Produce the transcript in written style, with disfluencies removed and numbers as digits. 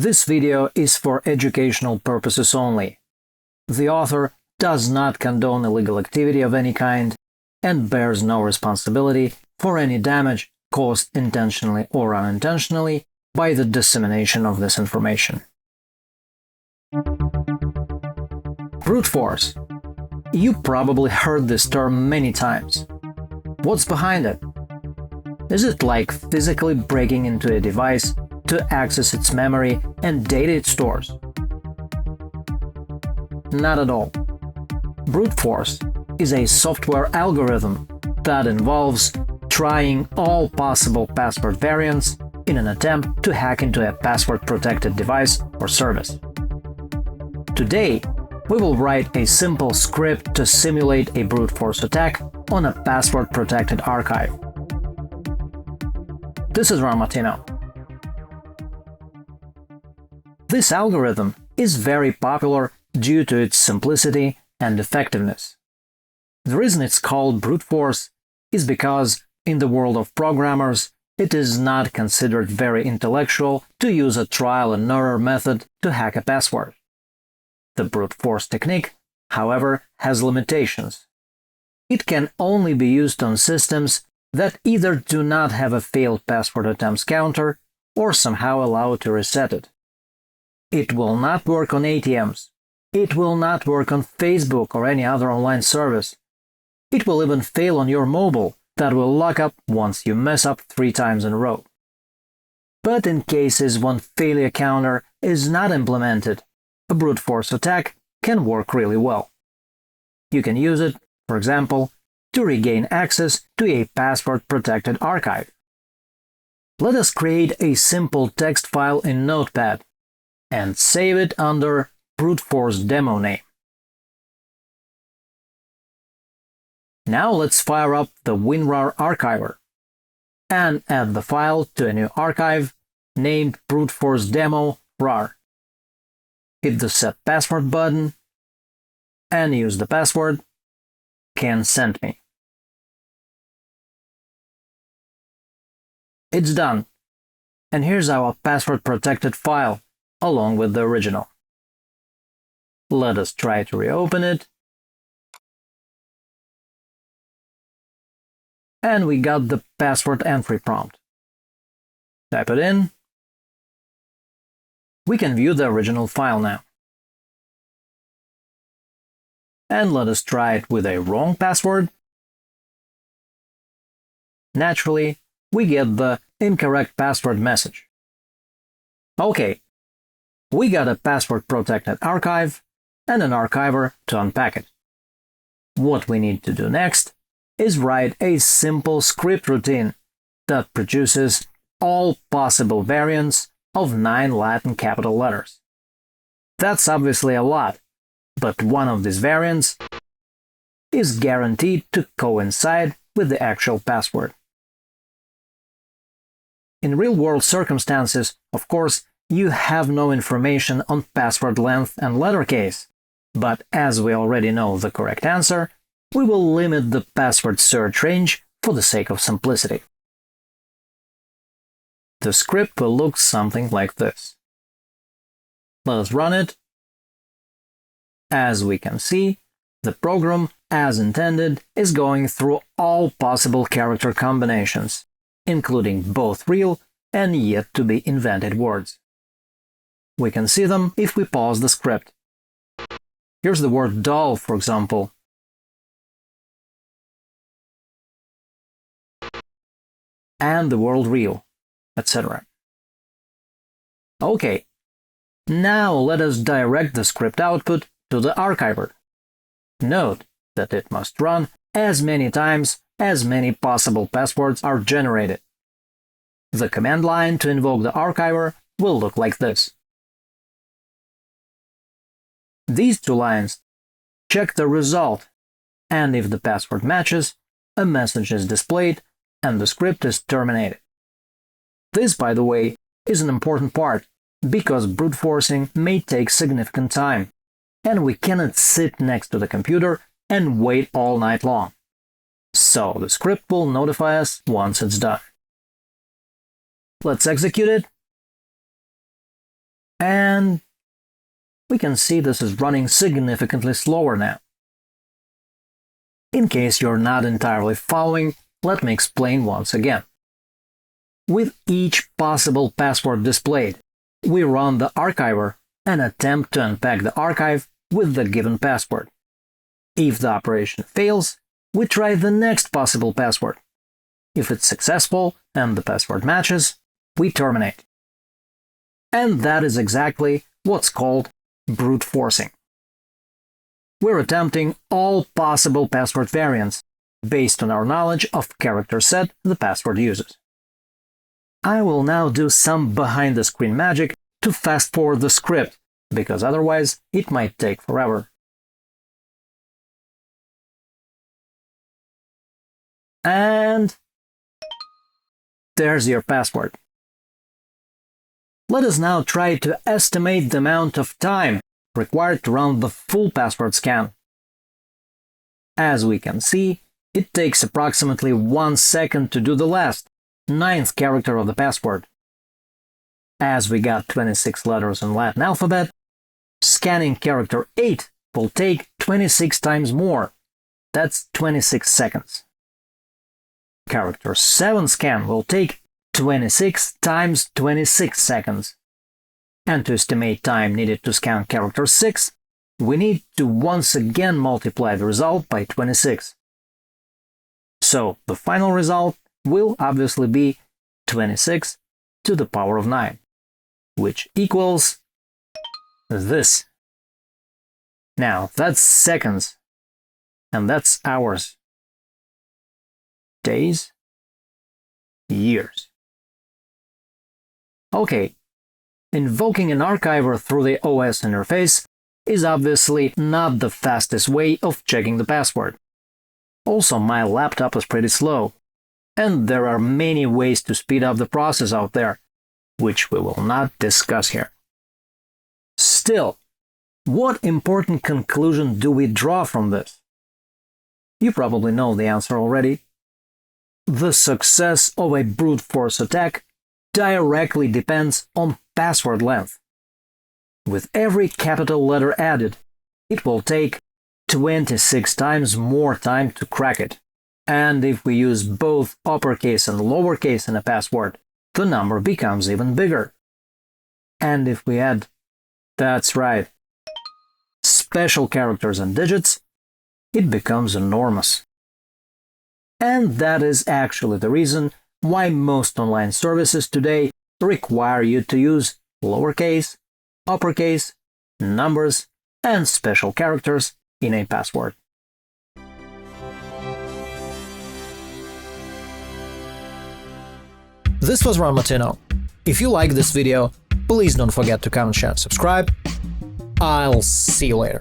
This video is for educational purposes only. The author does not condone illegal activity of any kind and bears no responsibility for any damage caused intentionally or unintentionally by the dissemination of this information. Brute force. You probably heard this term many times. What's behind it? Is it like physically breaking into a device to access its memory and data it stores? Not at all. Brute force is a software algorithm that involves trying all possible password variants in an attempt to hack into a password-protected device or service. Today, we will write a simple script to simulate a brute force attack on a password-protected archive. This is Mattino. This algorithm is very popular due to its simplicity and effectiveness. The reason it's called brute force is because, in the world of programmers, it is not considered very intellectual to use a trial-and-error method to hack a password. The brute force technique, however, has limitations. It can only be used on systems that either do not have a failed password attempts counter or somehow allow to reset it. It will not work on ATMs. It will not work on Facebook or any other online service. It will even fail on your mobile that will lock up once you mess up 3 times in a row. But in cases when failure counter is not implemented, a brute force attack can work really well. You can use it, for example, to regain access to a password-protected archive. Let us create a simple text file in Notepad and save it under brute force demo name. Now let's fire up the WinRAR archiver and add the file to a new archive named brute force demo rar. Hit the set password button and use the password CanSendMe. It's done, and here's our password-protected file along with the original. Let us try to reopen it. And we got the password entry prompt. Type it in. We can view the original file now. And let us try it with a wrong password. Naturally, we get the incorrect password message. Okay, we got a password-protected archive and an archiver to unpack it. What we need to do next is write a simple script routine that produces all possible variants of 9 Latin capital letters. That's obviously a lot, but one of these variants is guaranteed to coincide with the actual password. In real-world circumstances, of course, you have no information on password length and letter case, but as we already know the correct answer, we will limit the password search range for the sake of simplicity. The script will look something like this. Let us run it. As we can see, the program, as intended, is going through all possible character combinations, including both real and yet-to-be-invented words. We can see them if we pause the script. Here's the word doll, for example. And the word real, etc. Okay, now let us direct the script output to the archiver. Note that it must run as many times as many possible passwords are generated. The command line to invoke the archiver will look like this. These 2 lines check the result, and if the password matches, a message is displayed and the script is terminated. This, by the way, is an important part, because brute forcing may take significant time, and we cannot sit next to the computer and wait all night long. So the script will notify us once it's done. Let's execute it. And we can see this is running significantly slower now. In case you're not entirely following, let me explain once again. With each possible password displayed, we run the archiver and attempt to unpack the archive with the given password. If the operation fails, we try the next possible password. If it's successful and the password matches, we terminate. And that is exactly what's called brute forcing. We're attempting all possible password variants based on our knowledge of character set the password uses. I will now do some behind-the-screen magic to fast-forward the script, because otherwise it might take forever. And there's your password. Let us now try to estimate the amount of time required to run the full password scan. As we can see, it takes approximately 1 second to do the last, 9th character of the password. As we got 26 letters in Latin alphabet, scanning character 8 will take 26 times more. That's 26 seconds. Character 7 scan will take 26 times 26 seconds. And to estimate time needed to scan character 6, we need to once again multiply the result by 26. So the final result will obviously be 26 to the power of 9, which equals this. Now that's seconds, and that's hours, days, years. Okay, invoking an archiver through the OS interface is obviously not the fastest way of checking the password. Also, my laptop is pretty slow, and there are many ways to speed up the process out there, which we will not discuss here. Still, what important conclusion do we draw from this? You probably know the answer already. The success of a brute force attack directly depends on password length. With every capital letter added, it will take 26 times more time to crack it. And if we use both uppercase and lowercase in a password, the number becomes even bigger. And if we add, that's right, special characters and digits, it becomes enormous. And that is actually the reason why most online services today require you to use lowercase, uppercase, numbers, and special characters in a password. This was Mattino. If you like this video, please don't forget to comment, share, and subscribe. I'll see you later.